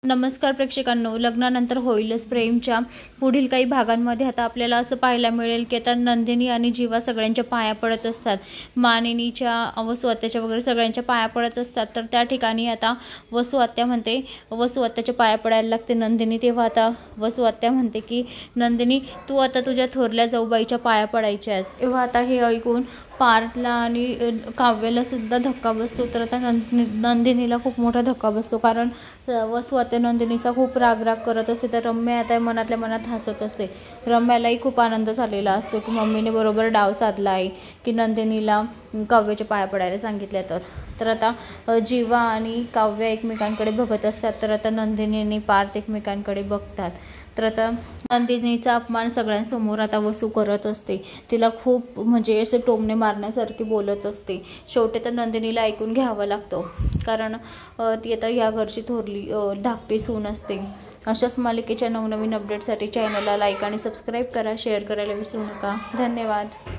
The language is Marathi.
नमस्कार प्रेक्षकांनो, लग्नानंतर होईलच प्रेमच्या पुढील काही भागांमध्ये आता आपल्याला असं पाहायला मिळेल की आता नंदिनी आणि जीवा सगळ्यांच्या पाया पडत असतात। मानिनीच्या वसू आत्याच्या वगैरे सगळ्यांच्या पाया पडत असतात। तर त्या ठिकाणी आता वसू आत्या म्हणते, वसू आत्याच्या पाया पडायला लागते नंदिनी। तेव्हा आता वसू आत्या म्हणते की नंदिनी, तू आता तुझ्या थोरल्या जाऊबाईच्या पाया पडायच्यास। तेव्हा आता हे ऐकून पार्थला आणि काव्याला सुद्धा धक्का बसतो। तर आता नंदिनीला खूप मोठा धक्का बसतो, कारण वसू आत्या नंदिनीचा खूप राग करत असते। तर रम्या आता मनातल्या मनात हसत असते। रम्यालाही खूप आनंद झालेला असतो की मम्मीने बरोबर डाव साधला आहे की नंदिनीला काव्याच्या पाया पडायला सांगितल्या। तर आता जीवा आणि काव्य एकमेकांकडे बघत असतात। तर आता नंदिनी आणि पार्थ एकमेकांकडे बघतात। तर आता नंदिनीचा अपमान सगळ्यांसमोर आता वसू करत असते। तिला खूप म्हणजे असे टोमणे मारण्यासारखे बोलत असते। शेवटी तर नंदिनीला ऐकून घ्यावं लागतं, कारण ती आता या घरची थोरली धाकटी सून असते। अशाच मालिकेच्या नवनवीन अपडेटसाठी चॅनलला लाईक आणि सबस्क्राईब करा, शेअर करायला विसरू नका। धन्यवाद।